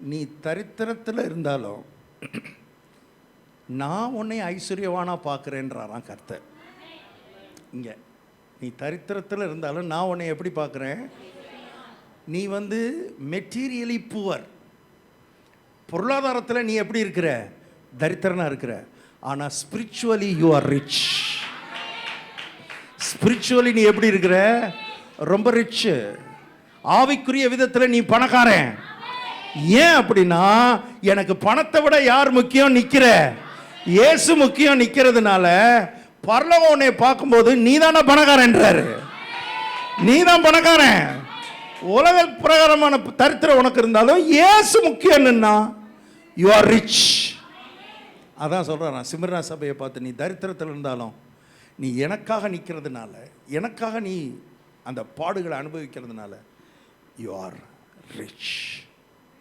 நீ தரித்திரத்தில் இருந்தாலும் நான் உன்னை ஐஸ்வர்யவானா பார்க்குறேன்றாராம் கர்த்தர். இங்கே நீ தரித்திரத்தில் இருந்தாலும் நான் உன்னை எப்படி பார்க்குறேன்? நீ மெட்டீரியலி புவர், பொருளாதாரத்தில் நீ எப்படி இருக்கிற? தரித்திரனாக இருக்கிற. ஆனால் spiritually you are rich. Spiritually நீ எப்படி இருக்கிற? ரொம்ப ரிச். ஆவிக்குரிய விதத்தில் நீ பணக்காரன். ஏன் அப்படின்னா, எனக்கு பணத்தை விட யார் முக்கியம்? நிற்கிற இயேசு முக்கியம். நிற்கிறதுனால பரலோகம் உன்னை பார்க்கும்போது நீ தானே பணக்காரன்றாரு. நீ தான் பணக்காரன். உலக பிரகாரமான தரித்திரம் உனக்கு இருந்தாலும் இயேசு முக்கியம்னா யூ ஆர் ரிச். அதான் சொல்கிறேன் சிமிர்னா சபையை பார்த்து, நீ தரித்திரத்தில் இருந்தாலும் நீ எனக்காக நிற்கிறதுனால, எனக்காக நீ அந்த பாடுகளை அனுபவிக்கிறதுனால யூ ஆர் ரிச்.